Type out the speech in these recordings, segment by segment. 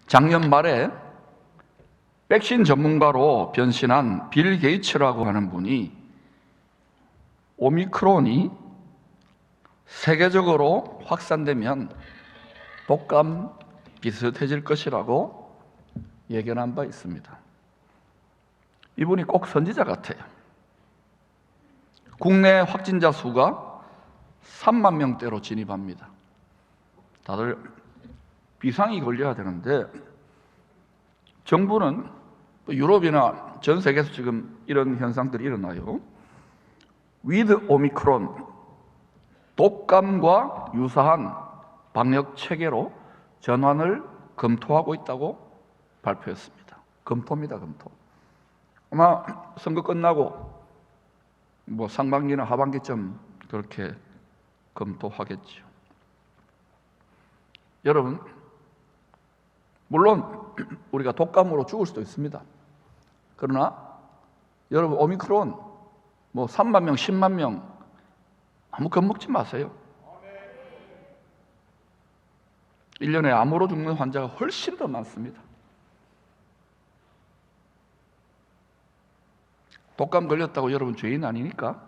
작년 말에 백신 전문가로 변신한 빌 게이츠라고 하는 분이 오미크론이 세계적으로 확산되면 독감 비슷해질 것이라고 예견한 바 있습니다. 이분이 꼭 선지자 같아요. 국내 확진자 수가 3만 명대로 진입합니다. 다들 비상이 걸려야 되는데 정부는 유럽이나 전 세계에서 지금 이런 현상들이 일어나요. with 오미크론, 독감과 유사한 방역 체계로 전환을 검토하고 있다고 발표했습니다. 검토입니다, 검토. 아마 선거 끝나고 상반기나 하반기쯤 그렇게 검토하겠죠. 여러분, 물론 우리가 독감으로 죽을 수도 있습니다. 그러나 여러분, 오미크론 3만 명, 10만 명 아무 겁먹지 마세요. 1년에 암으로 죽는 환자가 훨씬 더 많습니다. 독감 걸렸다고 여러분 죄인 아니니까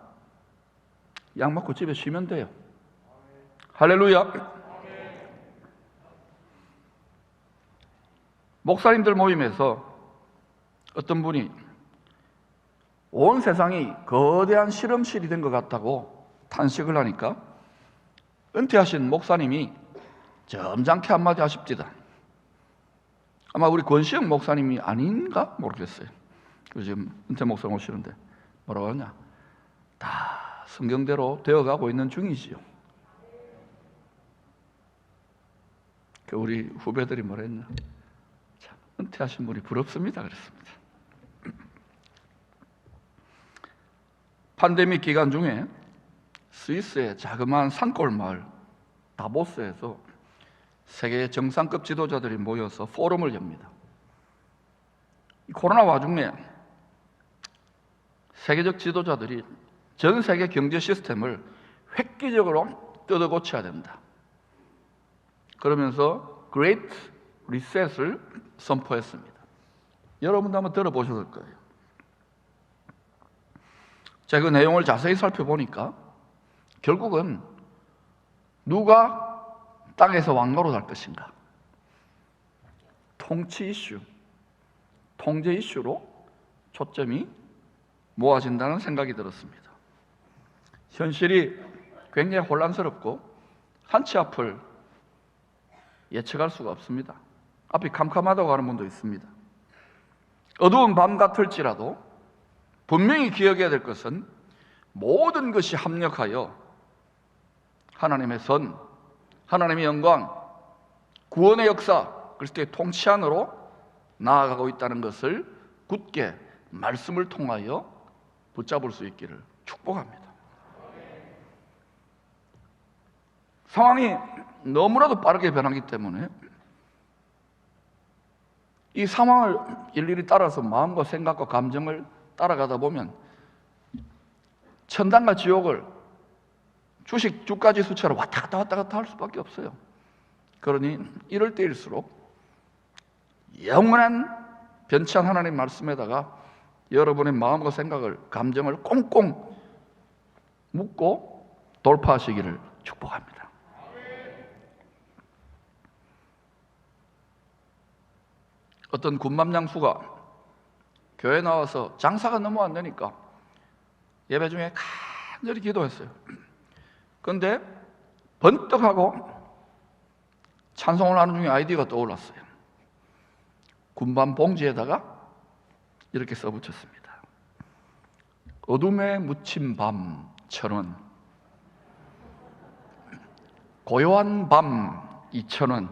약 먹고 집에 쉬면 돼요. 할렐루야. 목사님들 모임에서 어떤 분이 온 세상이 거대한 실험실이 된 것 같다고 탄식을 하니까 은퇴하신 목사님이 점잖게 한마디 하십니다. 아마 우리 권시영 목사님이 아닌가 모르겠어요. 지금 은퇴 목사님 오시는데 뭐라고 하냐? 다 성경대로 되어가고 있는 중이지요. 우리 후배들이 뭐라 했냐? 참, 은퇴하신 분이 부럽습니다 그랬습니다. 팬데믹 기간 중에 스위스의 자그마한 산골 마을 다보스에서 세계 정상급 지도자들이 모여서 포럼을 엽니다. 이 코로나 와중에 세계적 지도자들이 전 세계 경제 시스템을 획기적으로 뜯어 고쳐야 된다. 그러면서 Great Reset을 선포했습니다. 여러분도 한번 들어보셨을 거예요. 제가 그 내용을 자세히 살펴보니까 결국은 누가 땅에서 왕노릇 할 것인가, 통치 이슈, 통제 이슈로 초점이 모아진다는 생각이 들었습니다. 현실이 굉장히 혼란스럽고 한치 앞을 예측할 수가 없습니다. 앞이 캄캄하다고 하는 분도 있습니다. 어두운 밤 같을지라도 분명히 기억해야 될 것은 모든 것이 합력하여 하나님의 선, 하나님의 영광, 구원의 역사, 그리스도의 통치 안으로 나아가고 있다는 것을 굳게 말씀을 통하여 붙잡을 수 있기를 축복합니다. 상황이 너무나도 빠르게 변하기 때문에 이 상황을 일일이 따라서 마음과 생각과 감정을 따라가다 보면 천당과 지옥을 주가지수처럼 왔다 갔다 할 수밖에 없어요. 그러니 이럴 때일수록 영원한 변치한 하나님 말씀에다가 여러분의 마음과 생각을, 감정을 꽁꽁 묶고 돌파하시기를 축복합니다. 어떤 군맘 장수가 교회 나와서 장사가 너무 안 되니까 예배 중에 간절히 기도했어요. 그런데 번뜩 하고 찬송을 하는 중에 아이디어가 떠올랐어요. 군밤 봉지에다가 이렇게 써붙였습니다. 어둠에 묻힌 밤 1,000원, 고요한 밤 2,000원,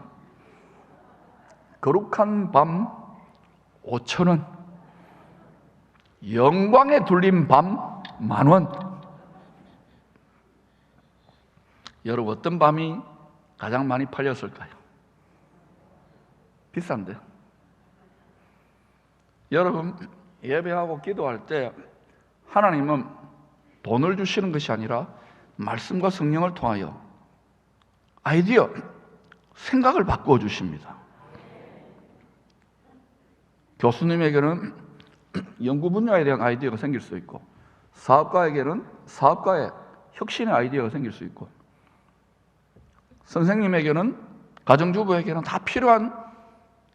거룩한 밤 5,000원, 영광에 둘린 밤 10,000원. 여러분, 어떤 밤이 가장 많이 팔렸을까요? 비싼데. 여러분, 예배하고 기도할 때 하나님은 돈을 주시는 것이 아니라 말씀과 성령을 통하여 아이디어, 생각을 바꾸어 주십니다. 교수님에게는 연구 분야에 대한 아이디어가 생길 수 있고, 사업가에게는 사업가의 혁신의 아이디어가 생길 수 있고, 선생님에게는, 가정주부에게는 다 필요한,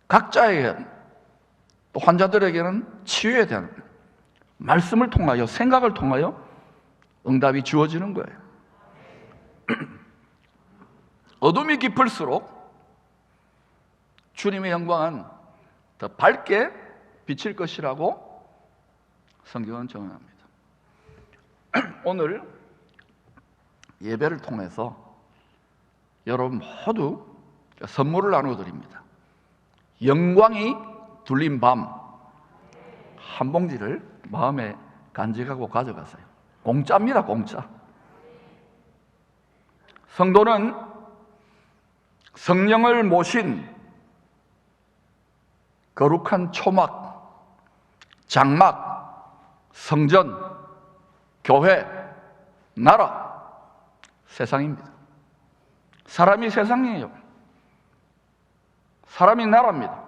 각자에게, 또 환자들에게는 치유에 대한 말씀을 통하여, 생각을 통하여 응답이 주어지는 거예요. 어둠이 깊을수록 주님의 영광은 더 밝게 비칠 것이라고 성경은 정언합니다. 오늘 예배를 통해서 여러분 모두 선물을 나누어 드립니다. 영광이 둘린 밤 한 봉지를 마음에 간직하고 가져가세요. 공짜입니다, 공짜. 성도는 성령을 모신 거룩한 초막, 장막, 성전, 교회, 나라, 세상입니다. 사람이 세상이에요. 사람이 나라입니다.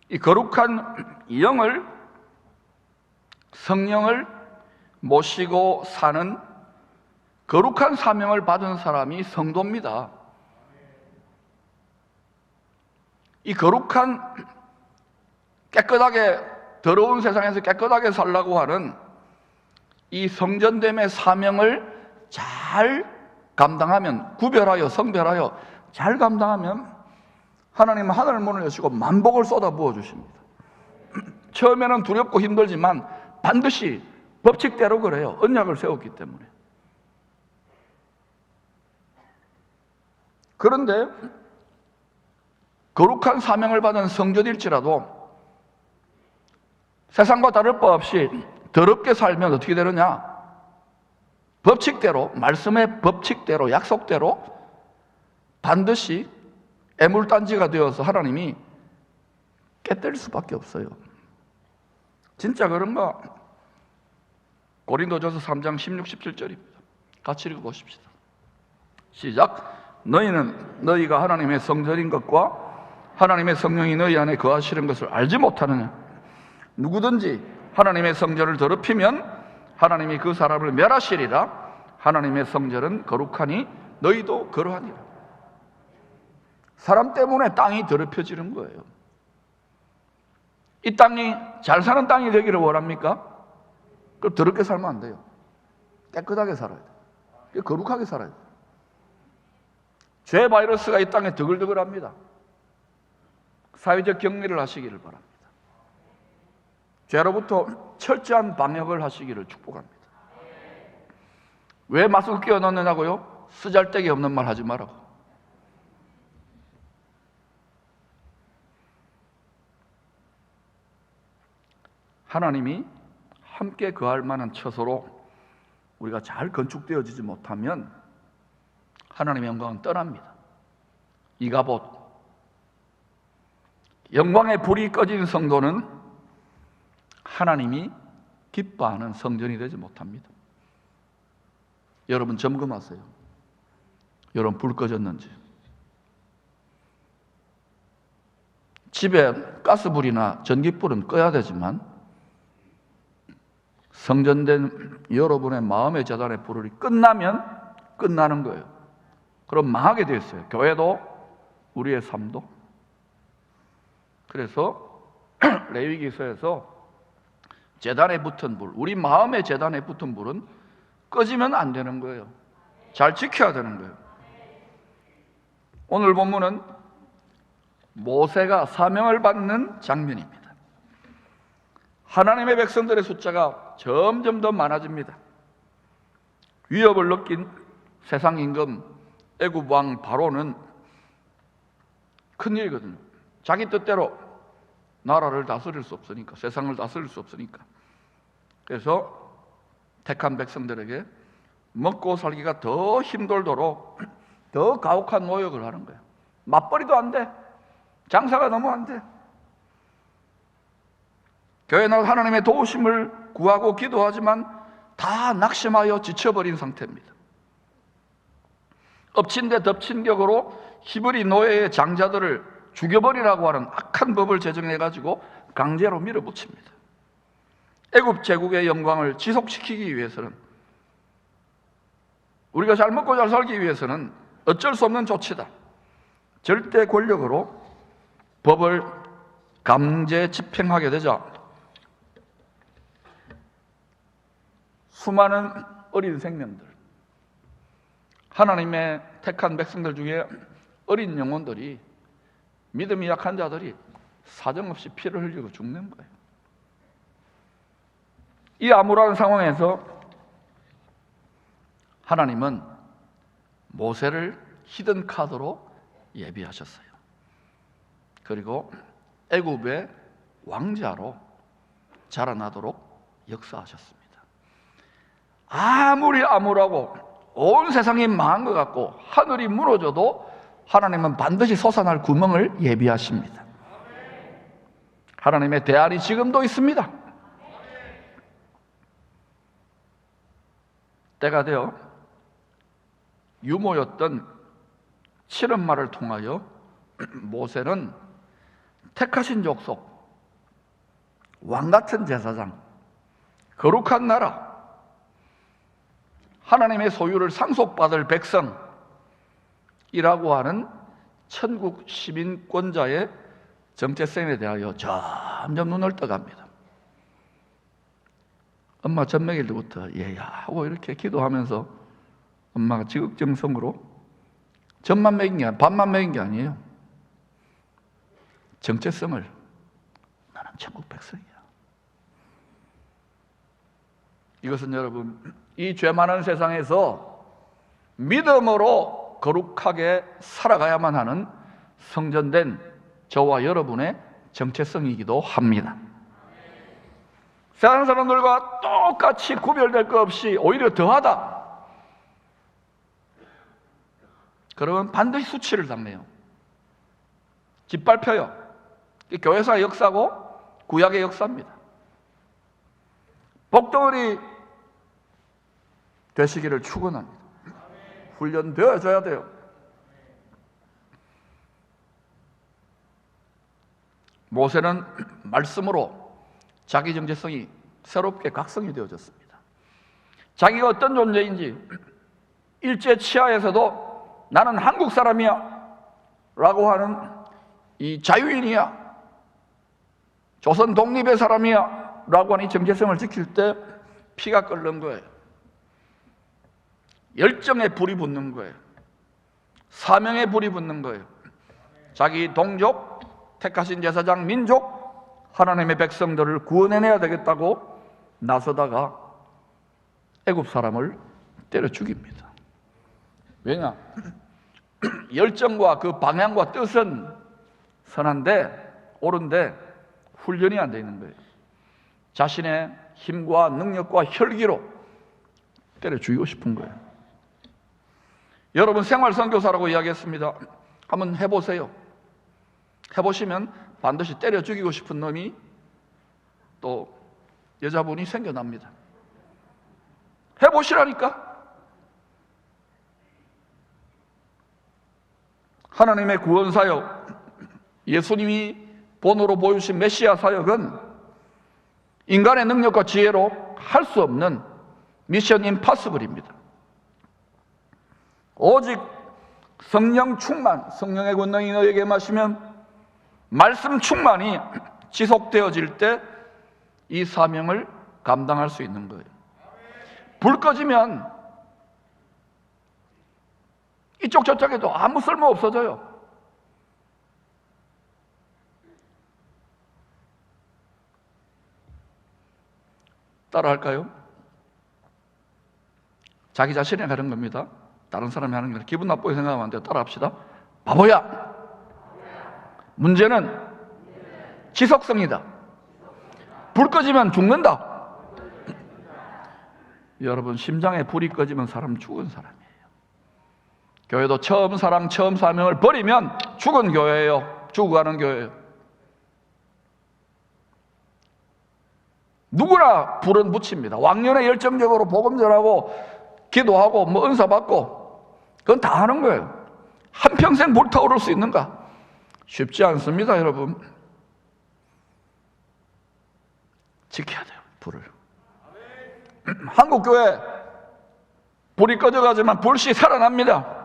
이 거룩한 영을, 성령을 모시고 사는 거룩한 사명을 받은 사람이 성도입니다. 이 거룩한, 깨끗하게, 더러운 세상에서 깨끗하게 살라고 하는 이 성전됨의 사명을 잘 감당하면, 구별하여, 성별하여 잘 감당하면 하나님은 하늘 문을 여시고 만복을 쏟아 부어 주십니다. 처음에는 두렵고 힘들지만 반드시 법칙대로 그래요. 언약을 세웠기 때문에. 그런데 거룩한 사명을 받은 성전일지라도 세상과 다를 바 없이 더럽게 살면 어떻게 되느냐? 법칙대로, 말씀의 법칙대로, 약속대로 반드시 애물단지가 되어서 하나님이 깨뜨릴 수밖에 없어요. 진짜 그런가? 고린도전서 3장 16, 17절입니다. 같이 읽어보십시다. 시작. 너희는 너희가 하나님의 성전인 것과 하나님의 성령이 너희 안에 거하시는 것을 알지 못하느냐? 누구든지 하나님의 성전을 더럽히면 하나님이 그 사람을 멸하시리라. 하나님의 성전은 거룩하니 너희도 그러하니라. 사람 때문에 땅이 더럽혀지는 거예요. 이 땅이 잘 사는 땅이 되기를 원합니까? 그럼 더럽게 살면 안 돼요. 깨끗하게 살아야 돼요. 거룩하게 살아야 돼요. 죄 바이러스가 이 땅에 드글드글합니다. 사회적 격리를 하시기를 바랍니다. 죄로부터 철저한 방역을 하시기를 축복합니다. 왜 마스크 끼워 넣느냐고요? 쓰잘데기 없는 말 하지 말라고. 하나님이 함께 거할 만한 처소로 우리가 잘 건축되어지지 못하면 하나님의 영광은 떠납니다. 이가봇, 영광의 불이 꺼진 성도는 하나님이 기뻐하는 성전이 되지 못합니다. 여러분 점검하세요. 여러분 불 꺼졌는지. 집에 가스불이나 전기불은 꺼야 되지만 성전된 여러분의 마음의 재단의 불이 끝나면 끝나는 거예요. 그럼 망하게 되어 있어요. 교회도 우리의 삶도. 그래서 레위기서에서 재단에 붙은 불, 우리 마음의 재단에 붙은 불은 꺼지면 안 되는 거예요. 잘 지켜야 되는 거예요. 오늘 본문은 모세가 사명을 받는 장면입니다. 하나님의 백성들의 숫자가 점점 더 많아집니다. 위협을 느낀 세상 임금 애굽 왕 바로는 큰일이거든요. 자기 뜻대로 나라를 다스릴 수 없으니까, 세상을 다스릴 수 없으니까. 그래서 택한 백성들에게 먹고 살기가 더 힘들도록 더 가혹한 노역을 하는 거예요. 맞벌이도 안 돼. 장사가 너무 안 돼. 교회는 하나님의 도우심을 구하고 기도하지만 다 낙심하여 지쳐버린 상태입니다. 엎친 데 덮친 격으로 히브리 노예의 장자들을 죽여버리라고 하는 악한 법을 제정해가지고 강제로 밀어붙입니다. 애굽 제국의 영광을 지속시키기 위해서는, 우리가 잘 먹고 잘 살기 위해서는 어쩔 수 없는 조치다. 절대 권력으로 법을 강제 집행하게 되자 수많은 어린 생명들, 하나님의 택한 백성들 중에 어린 영혼들이, 믿음이 약한 자들이 사정없이 피를 흘리고 죽는 거예요. 이 암울한 상황에서 하나님은 모세를 히든 카드로 예비하셨어요. 그리고 애굽의 왕자로 자라나도록 역사하셨습니다. 아무리 암울하고 온 세상이 망한 것 같고 하늘이 무너져도 하나님은 반드시 솟아날 구멍을 예비하십니다. 하나님의 대안이 지금도 있습니다. 때가 되어 유모였던 7엄마를 통하여 모세는 택하신 족속, 왕같은 제사장, 거룩한 나라, 하나님의 소유를 상속받을 백성이라고 하는 천국 시민권자의 정체성에 대하여 점점 눈을 떠갑니다. 엄마 젖 먹일 때부터 얘야 하고 이렇게 기도하면서 엄마가 지극정성으로 젖만 먹인 게 아니라 밥만 먹인 게 아니에요. 정체성을, 나는 천국 백성이야. 이것은 여러분, 이 죄 많은 세상에서 믿음으로 거룩하게 살아가야만 하는 성전된 저와 여러분의 정체성이기도 합니다. 세상 사람들과 똑같이 구별될 것 없이 오히려 더하다, 그러면 반드시 수치를 당해요. 짓밟혀요. 교회사의 역사고 구약의 역사입니다. 복덩어리 되시기를 축원합니다. 훈련되어져야 돼요. 모세는 말씀으로 자기 정체성이 새롭게 각성이 되어졌습니다. 자기가 어떤 존재인지, 일제 치하에서도 나는 한국 사람이야 라고 하는 이 자유인이야, 조선 독립의 사람이야 라고 하는 이 정체성을 지킬 때 피가 끓는 거예요. 열정에 불이 붙는 거예요. 사명에 불이 붙는 거예요. 자기 동족, 택하신 제사장, 민족, 하나님의 백성들을 구원해내야 되겠다고 나서다가 애굽 사람을 때려 죽입니다. 왜냐? 열정과 그 방향과 뜻은 선한데 옳은데 훈련이 안 되어 있는 거예요. 자신의 힘과 능력과 혈기로 때려 죽이고 싶은 거예요. 여러분, 생활선교사라고 이야기했습니다. 한번 해보세요. 해보시면 반드시 때려 죽이고 싶은 놈이 또 여자분이 생겨납니다. 해보시라니까. 하나님의 구원 사역, 예수님이 본으로 보여주신 메시아 사역은 인간의 능력과 지혜로 할 수 없는 미션 임파서블입니다. 오직 성령 충만, 성령의 권능이 너에게 마시면 말씀 충만이 지속되어질 때 이 사명을 감당할 수 있는 거예요. 불 꺼지면 이쪽 저쪽에도 아무 쓸모 없어져요. 따라할까요? 자기 자신이 하는 겁니다. 다른 사람이 하는 게 기분 나쁘게 생각하면 안 돼요. 따라합시다. 바보야. 문제는 지속성이다. 불 꺼지면 죽는다. 여러분, 심장에 불이 꺼지면 사람 죽은 사람이에요. 교회도 처음 사랑, 처음 사명을 버리면 죽은 교회예요. 죽어가는 교회예요. 누구나 불은 붙입니다. 왕년에 열정적으로 복음 전하고 기도하고 뭐 은사 받고 그건 다 하는 거예요. 한평생 불타오를 수 있는가? 쉽지 않습니다, 여러분. 지켜야 돼요, 불을. 한국교회 불이 꺼져가지만 불씨 살아납니다.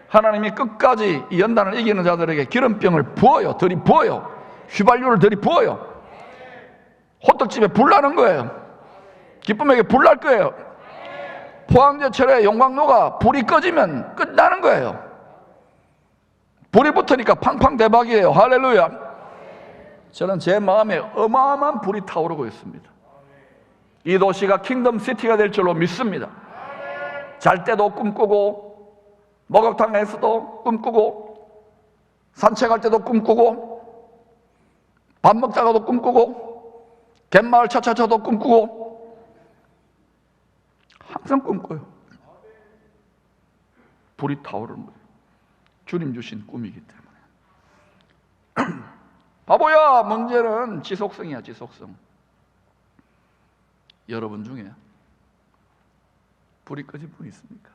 하나님이 끝까지 이 연단을 이기는 자들에게 기름병을 부어요. 들이부어요. 휘발유를 들이부어요. 호떡집에 불 나는 거예요. 기쁨에게 불 날 거예요. 포항제철의 용광로가 불이 꺼지면 끝나는 거예요. 불이 붙으니까 팡팡 대박이에요. 할렐루야. 저는 제 마음에 어마어마한 불이 타오르고 있습니다. 이 도시가 킹덤 시티가 될 줄로 믿습니다. 잘 때도 꿈꾸고, 목욕탕에서도 꿈꾸고, 산책할 때도 꿈꾸고, 밥 먹다가도 꿈꾸고, 갯마을 차차차도 꿈꾸고, 항상 꿈꿔요. 불이 타오르는 거예요. 주님 주신 꿈이기 때문에. 바보야, 문제는 지속성이야, 지속성. 여러분 중에 불이 꺼진 분이 있습니까?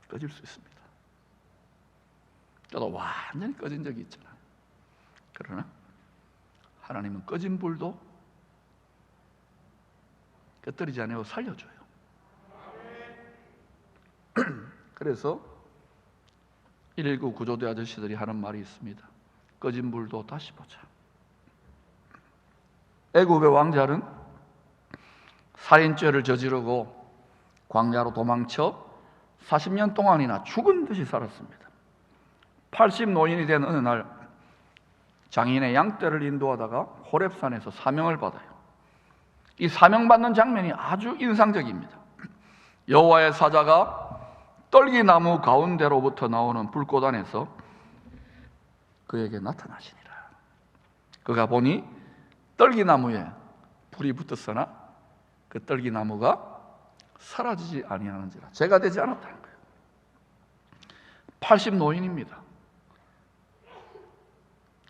꺼질 수 있습니다. 저도 완전히 꺼진 적이 있잖아요. 그러나 하나님은 꺼진 불도 끄트리지 않고 살려줘요. 그래서 119 구조대 아저씨들이 하는 말이 있습니다. 꺼진 불도 다시 보자. 애굽의 왕자는 살인죄를 저지르고 광야로 도망쳐 40년 동안이나 죽은 듯이 살았습니다. 80노인이 된 어느 날 장인의 양떼를 인도하다가 호렙산에서 사명을 받아요. 이 사명받는 장면이 아주 인상적입니다. 여호와의 사자가 떨기나무 가운데로부터 나오는 불꽃 안에서 그에게 나타나시니라. 그가 보니 떨기나무에 불이 붙었으나 그 떨기나무가 사라지지 아니하는지라. 죄가 되지 않았다는 거예요. 80노인입니다.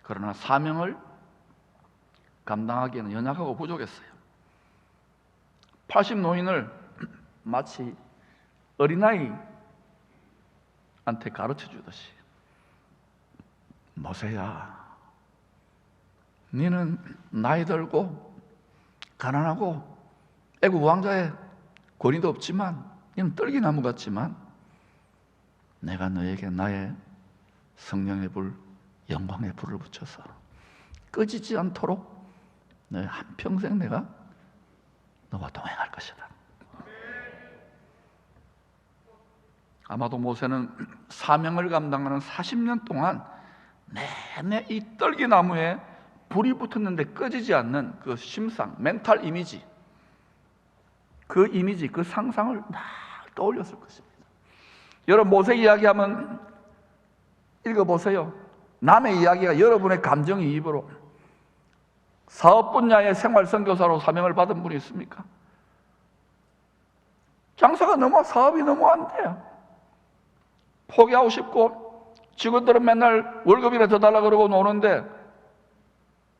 그러나 사명을 감당하기에는 연약하고 부족했어요. 80노인을 마치 어린아이한테 가르쳐 주듯이, 모세야, 너는 나이 들고 가난하고 애굽 왕자의 권위도 없지만 너는 떨기나무 같지만 내가 너에게 나의 성령의 불, 영광의 불을 붙여서 꺼지지 않도록 너의 한평생 내가 너와 동행할 것이다. 아마도 모세는 사명을 감당하는 40년 동안 내내 이 떨기나무에 불이 붙었는데 꺼지지 않는 그 심상, 멘탈 이미지, 그 상상을 막 떠올렸을 것입니다. 여러분, 모세 이야기하면 읽어보세요. 남의 이야기가 여러분의 감정이입으로, 사업 분야의 생활 선교사로 사명을 받은 분이 있습니까? 사업이 너무 안 돼요. 포기하고 싶고, 직원들은 맨날 월급이나 더 달라 그러고 노는데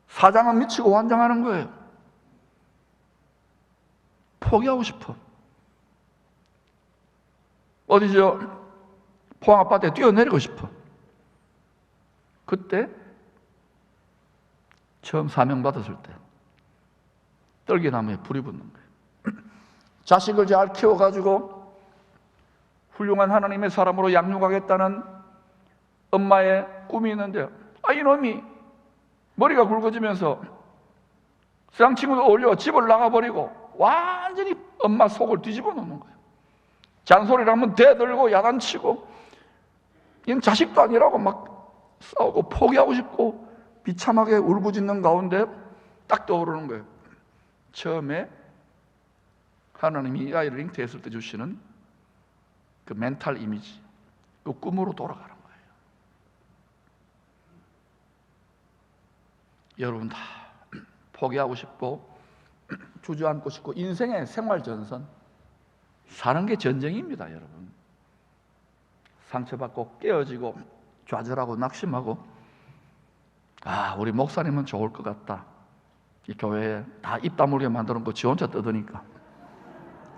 사장은 미치고 환장하는 거예요. 포기하고 싶어. 포항 아파트에 뛰어내리고 싶어. 그때 처음 사명 받았을 때 떨기나무에 불이 붙는 거예요. 자식을 잘 키워가지고 훌륭한 하나님의 사람으로 양육하겠다는 엄마의 꿈이 있는데, 이놈이 머리가 굵어지면서 세상 친구들 올려 집을 나가버리고 완전히 엄마 속을 뒤집어 놓는 거예요. 잔소리를 하면 대들고 야단치고, 이건 자식도 아니라고 막 싸우고 포기하고 싶고 비참하게 울부짖는 가운데 딱 떠오르는 거예요. 처음에 하나님이 이 아이를 잉태했을 때 주시는 그 멘탈 이미지, 그 꿈으로 돌아가는 거예요. 여러분 다 포기하고 싶고 주저앉고 싶고, 인생의 생활 전선, 사는 게 전쟁입니다. 여러분, 상처받고 깨어지고 좌절하고 낙심하고, 우리 목사님은 좋을 것 같다, 이 교회에 다 입 다물게 만드는 거 지 혼자 떠드니까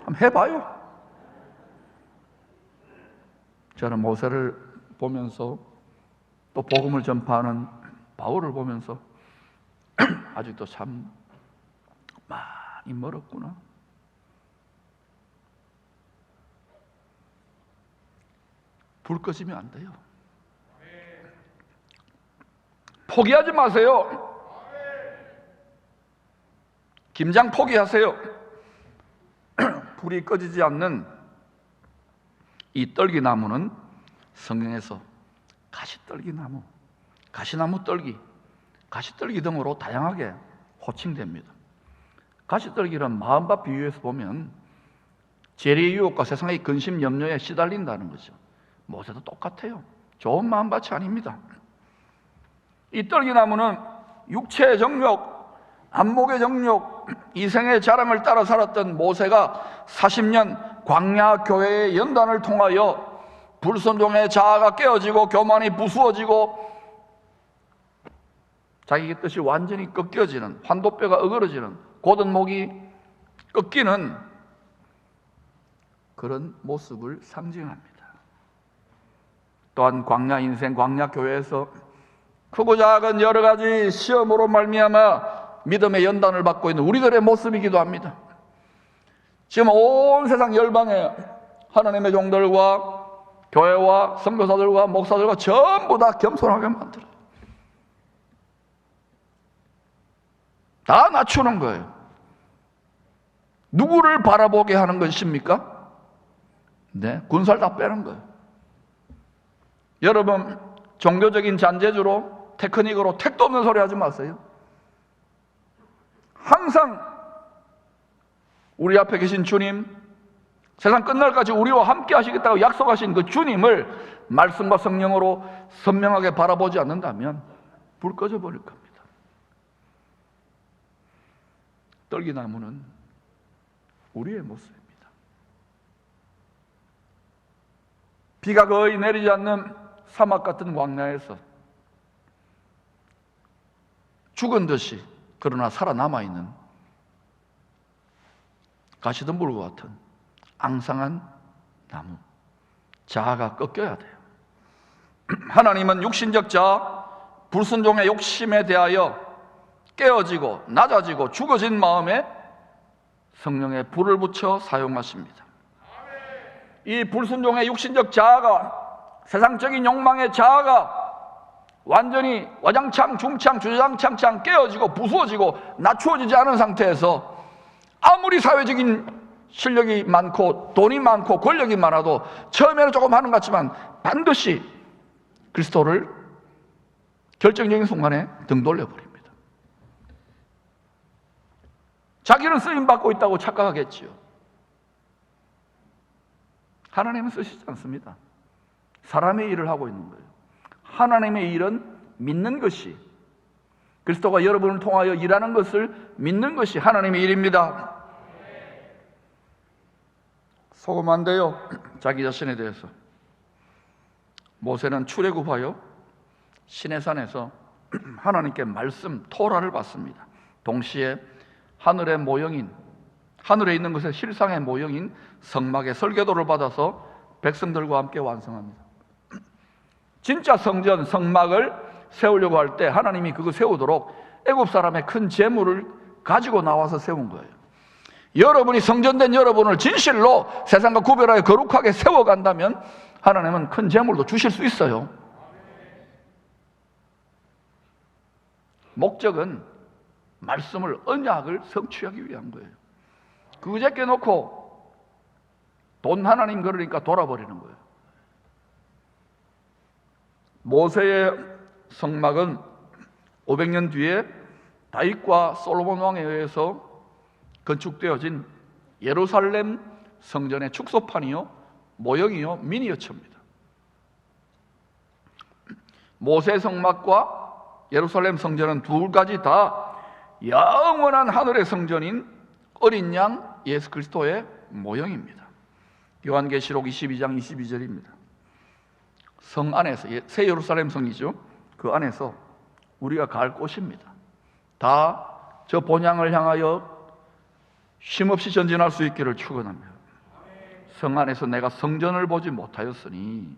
한번 해봐요. 저는 모세를 보면서 또 복음을 전파하는 바울을 보면서 아직도 참 많이 멀었구나. 불 꺼지면 안 돼요. 포기하지 마세요. 김장 포기하세요. 불이 꺼지지 않는 이 떨기나무는 성경에서 가시떨기나무, 가시나무 떨기, 가시떨기 등으로 다양하게 호칭됩니다. 가시떨기는 마음밭 비유에서 보면 재래의 유혹과 세상의 근심 염려에 시달린다는 거죠. 모세도 똑같아요. 좋은 마음밭이 아닙니다. 이 떨기나무는 육체의 정욕, 안목의 정욕, 이생의 자랑을 따라 살았던 모세가 40년 광야 교회의 연단을 통하여 불순종의 자아가 깨어지고 교만이 부수어지고 자기 뜻이 완전히 꺾여지는, 환도뼈가 어그러지는, 곧은 목이 꺾이는 그런 모습을 상징합니다. 또한 광야 인생, 광야 교회에서 크고 작은 여러 가지 시험으로 말미암아 믿음의 연단을 받고 있는 우리들의 모습이기도 합니다. 지금 온 세상 열방에 하나님의 종들과 교회와 선교사들과 목사들과 전부 다 겸손하게 만들어요. 다 낮추는 거예요. 누구를 바라보게 하는 것입니까? 네, 군살 다 빼는 거예요. 여러분, 종교적인 잔재주로, 테크닉으로 택도 없는 소리 하지 마세요. 항상 우리 앞에 계신 주님, 세상 끝날까지 우리와 함께 하시겠다고 약속하신 그 주님을 말씀과 성령으로 선명하게 바라보지 않는다면 불 꺼져 버릴 겁니다. 떨기나무는 우리의 모습입니다. 비가 거의 내리지 않는 사막 같은 광야에서 죽은 듯이 그러나 살아남아있는 가시덤불과 같은 앙상한 나무, 자아가 꺾여야 돼요. 하나님은 육신적 자아, 불순종의 욕심에 대하여 깨어지고 낮아지고 죽어진 마음에 성령의 불을 붙여 사용하십니다. 이 불순종의 육신적 자아가, 세상적인 욕망의 자아가 완전히 와장창 중창 주장창창 깨어지고 부수어지고 낮추어지지 않은 상태에서 아무리 사회적인 실력이 많고 돈이 많고 권력이 많아도 처음에는 조금 하는 것 같지만 반드시 그리스도를 결정적인 순간에 등 돌려버립니다. 자기는 쓰임받고 있다고 착각하겠지요. 하나님은 쓰시지 않습니다. 사람의 일을 하고 있는 거예요. 하나님의 일은 믿는 것이, 그리스도가 여러분을 통하여 일하는 것을 믿는 것이 하나님의 일입니다. 속으면 안 돼요. 자기 자신에 대해서. 모세는 출애굽하여 시내산에서 하나님께 말씀, 토라를 받습니다. 동시에 하늘의 모형인, 하늘에 있는 것의 실상의 모형인 성막의 설계도를 받아서 백성들과 함께 완성합니다. 진짜 성전, 성막을 세우려고 할 때 하나님이 그거 세우도록 애굽 사람의 큰 재물을 가지고 나와서 세운 거예요. 여러분이 성전된 여러분을 진실로 세상과 구별하여 거룩하게 세워간다면 하나님은 큰 재물도 주실 수 있어요. 목적은 말씀을, 언약을 성취하기 위한 거예요. 그저께 놓고 돈 하나님 그러니까 돌아버리는 거예요. 모세의 성막은 500년 뒤에 다윗과 솔로몬 왕에 의해서 건축되어진 예루살렘 성전의 축소판이요, 모형이요, 미니어처입니다. 모세 성막과 예루살렘 성전은 두 가지 다 영원한 하늘의 성전인 어린 양 예수 그리스도의 모형입니다. 요한계시록 22장 22절입니다. 성 안에서, 새 예루살렘 성이죠. 그 안에서 우리가 갈 곳입니다. 다 저 본향을 향하여 쉼없이 전진할 수 있기를 축원합니다. 성 안에서 내가 성전을 보지 못하였으니,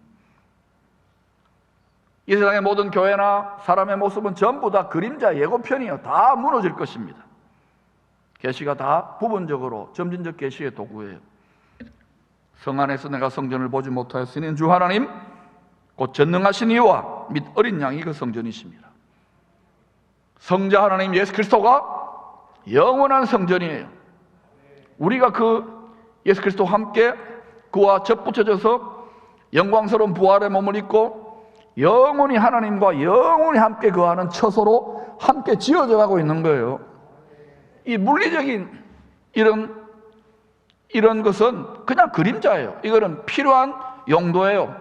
이 세상의 모든 교회나 사람의 모습은 전부 다 그림자 예고편이에요. 다 무너질 것입니다. 계시가 다 부분적으로 점진적 계시의 도구예요. 성 안에서 내가 성전을 보지 못하였으니 주 하나님 곧 전능하신 이와 및 어린 양이 그 성전이십니다. 성자 하나님 예수 그리스도가 영원한 성전이에요. 우리가 그 예수 그리스도와 함께 그와 접붙여져서 영광스러운 부활의 몸을 입고 영원히 하나님과 영원히 함께 거하는 처소로 함께 지어져 가고 있는 거예요. 이 물리적인 이런 것은 그냥 그림자예요. 이거는 필요한 용도예요.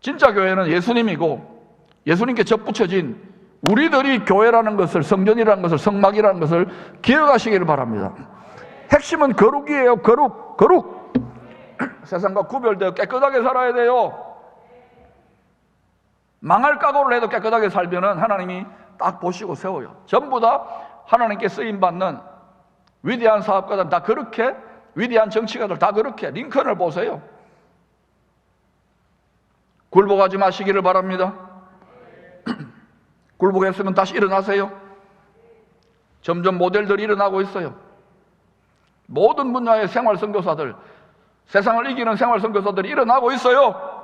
진짜 교회는 예수님이고 예수님께 접붙여진 우리들이 교회라는 것을, 성전이라는 것을, 성막이라는 것을 기억하시기를 바랍니다. 핵심은 거룩이에요. 거룩. 세상과 구별되어 깨끗하게 살아야 돼요. 망할 각오를 해도 깨끗하게 살면은 하나님이 딱 보시고 세워요. 전부 다 하나님께 쓰임받는 위대한 사업가들 다 그렇게, 위대한 정치가들 다 그렇게. 링컨을 보세요. 굴복하지 마시기를 바랍니다. 굴복했으면 다시 일어나세요. 점점 모델들이 일어나고 있어요. 모든 분야의 생활 선교사들, 세상을 이기는 생활 선교사들이 일어나고 있어요.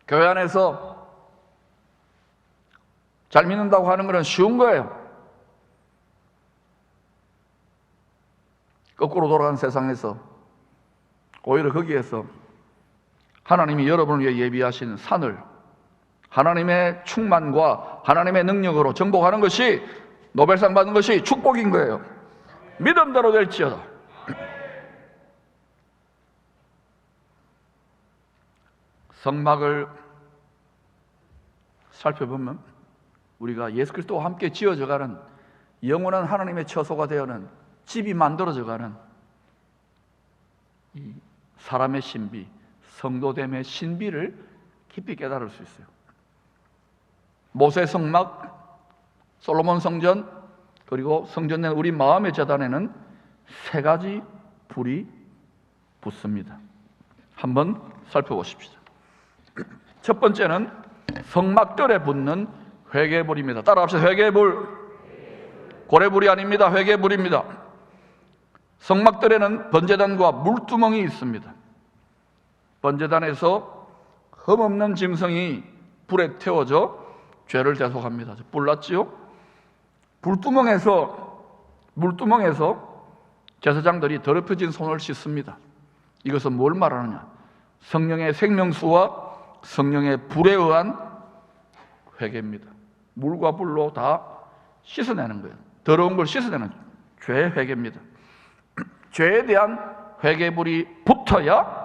교회 안에서 잘 믿는다고 하는 것은 쉬운 거예요. 거꾸로 돌아가는 세상에서 오히려 거기에서 하나님이 여러분을 위해 예비하신 산을 하나님의 충만과 하나님의 능력으로 정복하는 것이, 노벨상 받는 것이 축복인 거예요. 믿음대로 될지어다. 성막을 살펴보면 우리가 예수 그리스도와 함께 지어져가는 영원한 하나님의 처소가 되어는 집이 만들어져가는 이 사람의 신비, 성도됨의 신비를 깊이 깨달을 수 있어요. 모세 성막, 솔로몬 성전, 그리고 성전 내 우리 마음의 제단에는 세 가지 불이 붙습니다. 한번 살펴보십시오. 첫 번째는 성막들에 붙는 회개불입니다. 따라합시다. 회개불. 고래불이 아닙니다. 회개불입니다. 성막들에는 번제단과 물두멍이 있습니다. 번제단에서 흠없는 짐승이 불에 태워져 죄를 대속합니다. 불 났지요? 물두멍에서 제사장들이 더럽혀진 손을 씻습니다. 이것은 뭘 말하느냐? 성령의 생명수와 성령의 불에 의한 회개입니다. 물과 불로 다 씻어내는 거예요. 더러운 걸 씻어내는 죄 회개입니다. 죄에 대한 회개불이 붙어야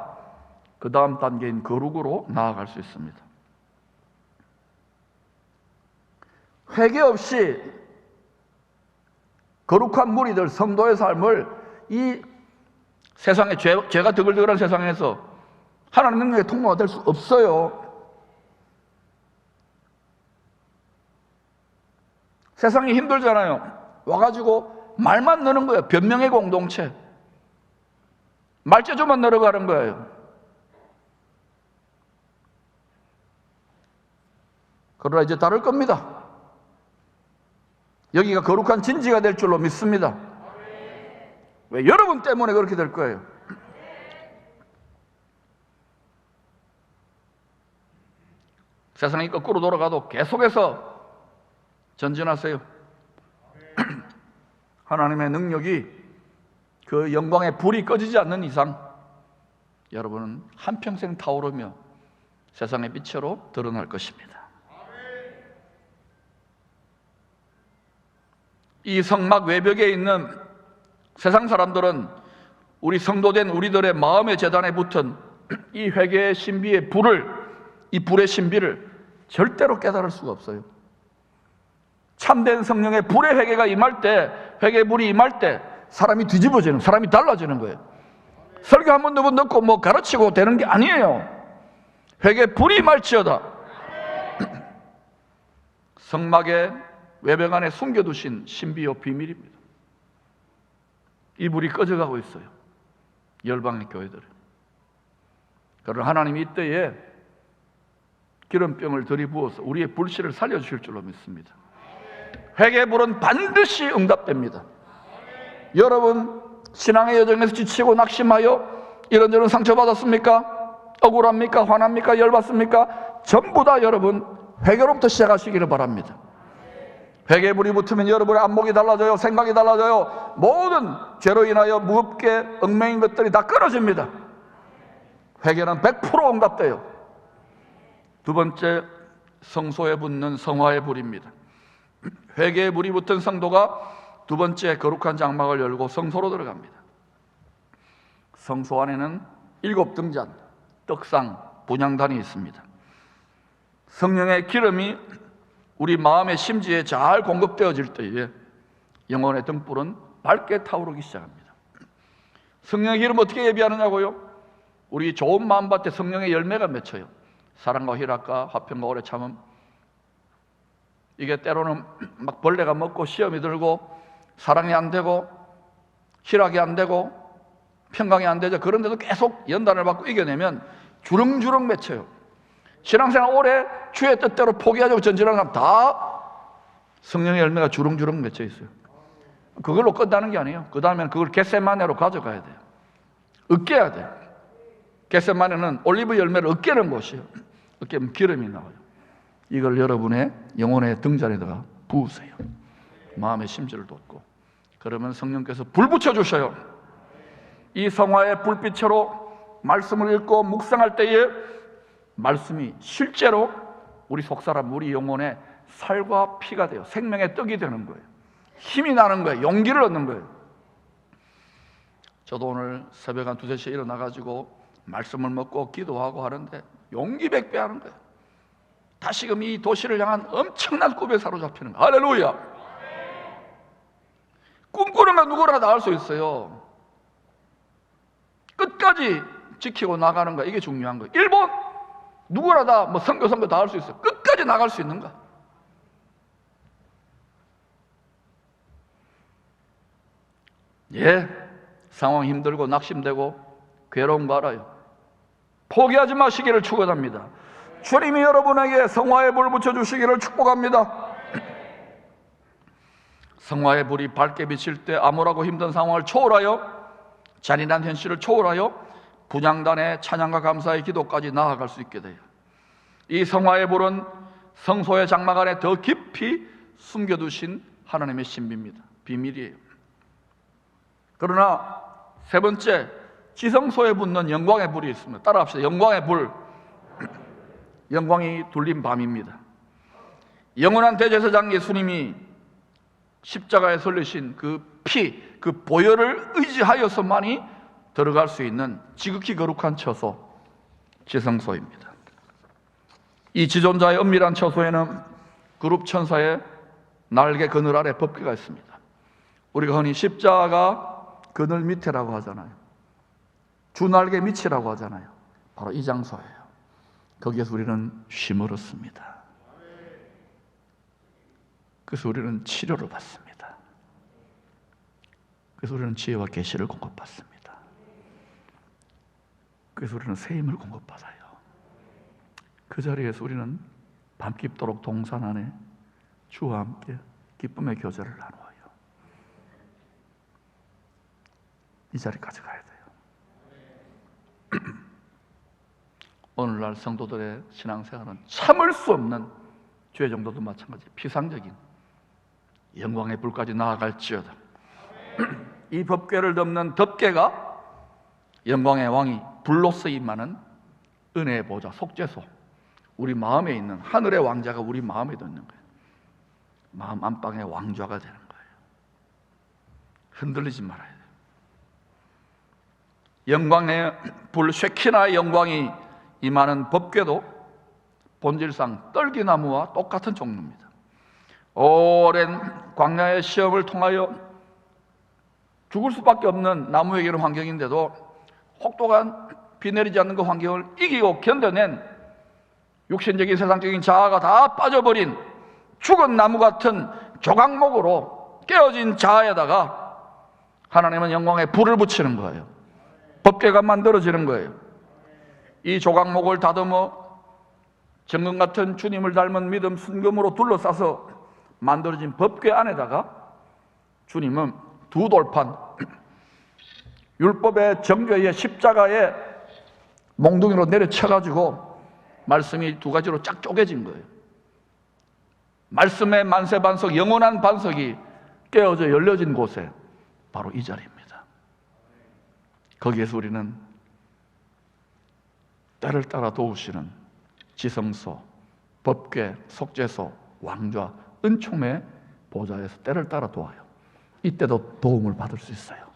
그 다음 단계인 거룩으로 나아갈 수 있습니다. 회개 없이 거룩한 무리들, 성도의 삶을 이 세상에 죄가 드글드글한 세상에서 하나님 능력의 통로가 될 수 없어요. 세상이 힘들잖아요. 와가지고 말만 넣는 거예요. 변명의 공동체. 말재주만 늘어가는 거예요. 그러나 이제 다를 겁니다. 여기가 거룩한 진지가 될 줄로 믿습니다. 왜? 여러분 때문에 그렇게 될 거예요. 세상이 거꾸로 돌아가도 계속해서 전진하세요. 하나님의 능력이, 그 영광의 불이 꺼지지 않는 이상 여러분은 한평생 타오르며 세상의 빛으로 드러날 것입니다. 이 성막 외벽에 있는 세상 사람들은 우리 성도된 우리들의 마음의 제단에 붙은 이 회개의 신비의 불을, 이 불의 신비를 절대로 깨달을 수가 없어요. 참된 성령의 불의 회개가 임할 때, 회개의 불이 임할 때 사람이 뒤집어지는, 사람이 달라지는 거예요. 설교 한 번 두 번 듣고 뭐 가르치고 되는 게 아니에요. 회개의 불이 임할지어다. 성막의 외벽 안에 숨겨두신 신비요 비밀입니다. 이 불이 꺼져가고 있어요. 열방의 교회들은. 그러나 하나님이 이때에 기름병을 들이부어서 우리의 불씨를 살려주실 줄로 믿습니다. 회개의 불은 반드시 응답됩니다. 여러분, 신앙의 여정에서 지치고 낙심하여 이런저런 상처받았습니까? 억울합니까? 화납니까? 열받습니까? 전부 다 여러분 회개로부터 시작하시기를 바랍니다. 회개의 불이 붙으면 여러분의 안목이 달라져요. 생각이 달라져요. 모든 죄로 인하여 무겁게 얽매인 것들이 다 끊어집니다. 회개는 100% 응답돼요. 두 번째, 성소에 붙는 성화의 불입니다. 회개의 불이 붙은 성도가 두 번째 거룩한 장막을 열고 성소로 들어갑니다. 성소 안에는 7등잔, 떡상, 분향단이 있습니다. 성령의 기름이 우리 마음의 심지에 잘 공급되어질 때에 영혼의 등불은 밝게 타오르기 시작합니다. 성령의 기름 어떻게 예비하느냐고요? 우리 좋은 마음밭에 성령의 열매가 맺혀요. 사랑과 희락과 화평과 오래 참음. 이게 때로는 막 벌레가 먹고 시험이 들고 사랑이 안 되고 희락이 안 되고 평강이 안 되죠. 그런데도 계속 연단을 받고 이겨내면 주렁주렁 맺혀요. 신앙생활 오래 주의 뜻대로 포기하자고 전진하는 사람 다 성령의 열매가 주렁주렁 맺혀 있어요. 그걸로 끝나는 게 아니에요. 그 다음에는 그걸 겟세마네로 가져가야 돼요. 으깨야 돼요. 겟세마네는 올리브 열매를 으깨는 곳이에요. 으깨면 기름이 나와요. 이걸 여러분의 영혼의 등잔에다가 부으세요. 마음의 심지를 돋고. 그러면 성령께서 불 붙여주셔요. 이 성화의 불빛으로 말씀을 읽고 묵상할 때에 말씀이 실제로 우리 속사람, 우리 영혼의 살과 피가 돼요. 생명의 떡이 되는 거예요. 힘이 나는 거예요. 용기를 얻는 거예요. 저도 오늘 새벽 한 2-3시에 일어나가지고 말씀을 먹고 기도하고 하는데 용기 백배하는 거예요. 다시금 이 도시를 향한 엄청난 꿈에 사로잡히는 거예요. 할렐루야. 꿈꾸는 건 누구나 다 할 수 있어요. 끝까지 지키고 나가는 거, 이게 중요한 거예요. 일본 누구나 다 뭐 선교 다 할 수 있어요. 끝까지 나갈 수 있는가? 예, 상황 힘들고 낙심되고 괴로운 거 알아요. 포기하지 마시기를 축원합니다. 주님이 여러분에게 성화의 불 붙여주시기를 축복합니다. 성화의 불이 밝게 비칠 때 암울하고 힘든 상황을 초월하여, 잔인한 현실을 초월하여 분향단의 찬양과 감사의 기도까지 나아갈 수 있게 돼요. 이 성화의 불은 성소의 장막 안에 더 깊이 숨겨두신 하나님의 신비입니다. 비밀이에요. 그러나 세 번째, 지성소에 붙는 영광의 불이 있습니다. 따라합시다. 영광의 불. 영광이 둘린 밤입니다. 영원한 대제사장 예수님이 십자가에 설리신 그 피, 그 보혈을 의지하여서만이 들어갈 수 있는 지극히 거룩한 처소, 지성소입니다. 이 지존자의 은밀한 처소에는 그룹 천사의 날개 그늘 아래 법궤가 있습니다. 우리가 흔히 십자가 그늘 밑에라고 하잖아요. 주 날개 밑이라고 하잖아요. 바로 이 장소예요. 거기에서 우리는 쉼을 얻습니다. 그래서 우리는 치료를 받습니다. 그래서 우리는 지혜와 계시를 공급받습니다. 그래서 우리는 새 힘을 공급받아요. 그 자리에서 우리는 밤깊도록 동산 안에 주와 함께 기쁨의 교제를 나누어요. 이 자리까지 가야 돼요. 오늘날 성도들의 신앙생활은 참을 수 없는 죄 정도도 마찬가지, 피상적인 영광의 불까지 나아갈지어다. 이 법궤를 덮는 덮개가 영광의 왕이 불로서 임하는 은혜의 보좌, 속죄소, 우리 마음에 있는 하늘의 왕자가 우리 마음에도 있는 거예요. 마음 안방의 왕좌가 되는 거예요. 흔들리지 말아야 돼요. 영광의 불, 쉐키나의 영광이 임하는 법궤도 본질상 떨기나무와 똑같은 종류입니다. 오랜 광야의 시험을 통하여 죽을 수밖에 없는 나무에게는 환경인데도 혹독한 비 내리지 않는 그 환경을 이기고 견뎌낸 육신적인 세상적인 자아가 다 빠져버린 죽은 나무 같은 조각목으로 깨어진 자아에다가 하나님은 영광의 불을 붙이는 거예요. 법궤가 만들어지는 거예요. 이 조각목을 다듬어 정금 같은 주님을 닮은 믿음 순금으로 둘러싸서 만들어진 법궤 안에다가 주님은 두 돌판, 율법의 정죄의 십자가에 몽둥이로 내려쳐가지고 말씀이 두 가지로 쫙 쪼개진 거예요. 말씀의 만세 반석, 영원한 반석이 깨어져 열려진 곳에 바로 이 자리입니다. 거기에서 우리는 때를 따라 도우시는 지성소, 법궤, 속죄소, 왕좌, 은총의 보좌에서 때를 따라 도와요. 이때도 도움을 받을 수 있어요.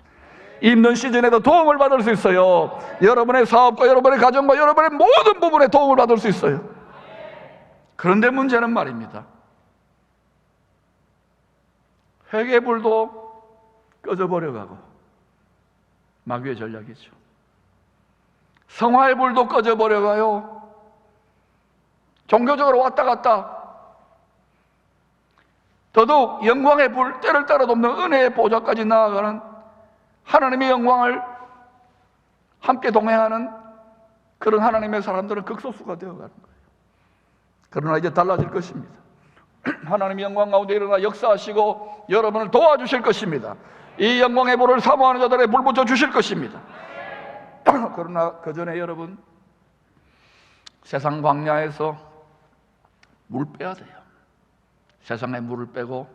힘든 시즌에도 도움을 받을 수 있어요. 여러분의 사업과 여러분의 가정과 여러분의 모든 부분에 도움을 받을 수 있어요. 그런데 문제는 말입니다, 회개불도 꺼져버려가고, 마귀의 전략이죠. 성화의 불도 꺼져버려가요. 종교적으로 왔다 갔다, 더더욱 영광의 불, 때를 따라 돕는 은혜의 보좌까지 나아가는 하나님의 영광을 함께 동행하는 그런 하나님의 사람들은 극소수가 되어가는 거예요. 그러나 이제 달라질 것입니다. 하나님의 영광 가운데 일어나 역사하시고 여러분을 도와주실 것입니다. 이 영광의 불을 사모하는 자들의 불 붙여 주실 것입니다. 그러나 그 전에 여러분, 세상 광야에서 물 빼야 돼요. 세상의 물을 빼고,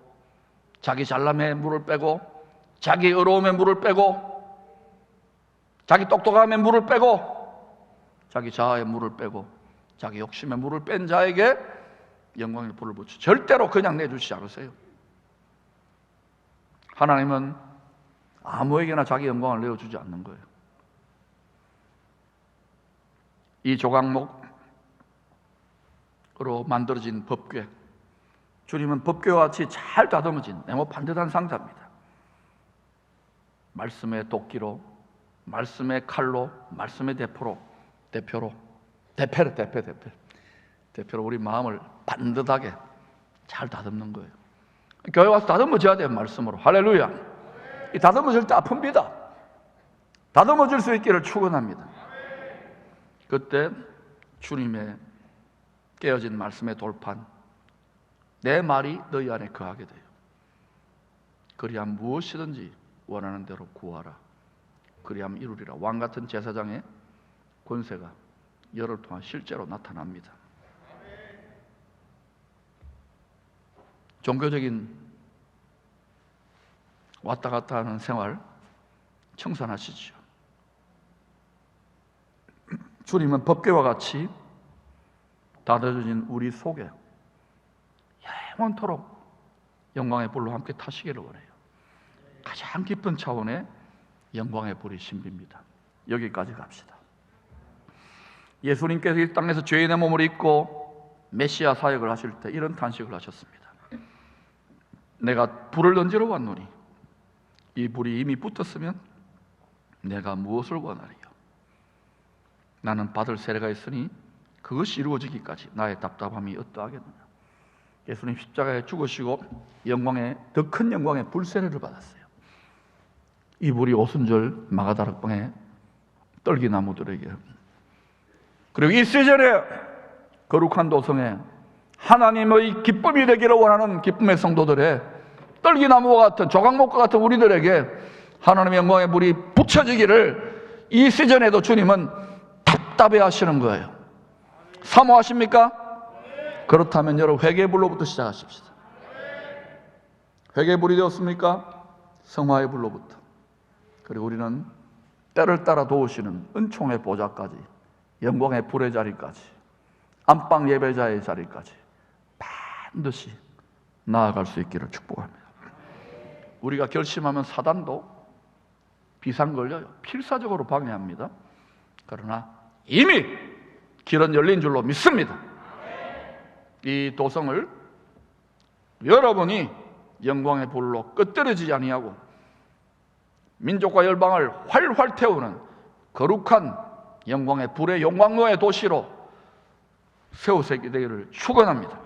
자기 잘남의 물을 빼고, 자기 의로움의 물을 빼고, 자기 똑똑함의 물을 빼고, 자기 자아의 물을 빼고, 자기 욕심의 물을 뺀 자에게 영광의 불을 붙여 절대로 그냥 내주시지 않으세요. 하나님은 아무에게나 자기 영광을 내어주지 않는 거예요. 이 조각목으로 만들어진 법궤, 주님은 법궤와 같이 잘 다듬어진 네모 반듯한 상자입니다. 말씀의 도끼로, 말씀의 칼로, 말씀의 대표로 우리 마음을 반듯하게 잘 다듬는 거예요. 교회 와서 다듬어져야 돼요. 말씀으로. 할렐루야. 이 다듬어질 때 아픕니다. 다듬어질 수 있기를 축원합니다. 그때 주님의 깨어진 말씀의 돌판, 내 말이 너희 안에 거하게 돼요. 그리하면 무엇이든지 원하는 대로 구하라. 그리하면 이루리라. 왕같은 제사장의 권세가 열흘 동안 실제로 나타납니다. 종교적인 왔다 갔다 하는 생활 청산하시죠. 주님은 법궤와 같이 다듬어진 우리 속에 영원토록 영광의 불로 함께 타시기를 원해요. 가장 깊은 차원의 영광의 불이 신비입니다. 여기까지 갑시다. 예수님께서 이 땅에서 죄인의 몸을 입고 메시아 사역을 하실 때 이런 탄식을 하셨습니다. 내가 불을 던지러 왔노니 이 불이 이미 붙었으면 내가 무엇을 원하리요? 나는 받을 세례가 있으니 그것이 이루어지기까지 나의 답답함이 어떠하겠느냐? 예수님 십자가에 죽으시고 영광의, 더 큰 영광의 불세례를 받았어요. 이 불이 오순절 마가다락방의 떨기나무들에게, 그리고 이 시절에 거룩한 도성에 하나님의 기쁨이 되기를 원하는 기쁨의 성도들의 떨기나무와 같은, 조각목과 같은 우리들에게 하나님의 영광의 불이 붙여지기를 이 시즌에도 주님은 답답해 하시는 거예요. 사모하십니까? 그렇다면 여러분, 회개불로부터 시작하십시다. 회개불이 되었습니까? 성화의 불로부터. 그리고 우리는 때를 따라 도우시는 은총의 보좌까지, 영광의 불의 자리까지, 안방 예배자의 자리까지 반드시 나아갈 수 있기를 축복합니다. 우리가 결심하면 사단도 비상 걸려요. 필사적으로 방해합니다. 그러나 이미 길은 열린 줄로 믿습니다. 이 도성을 여러분이 영광의 불로 끄트러지지 아니하고 민족과 열방을 활활 태우는 거룩한 영광의 불의 영광로의 도시로 세우시게 되기를 축원합니다.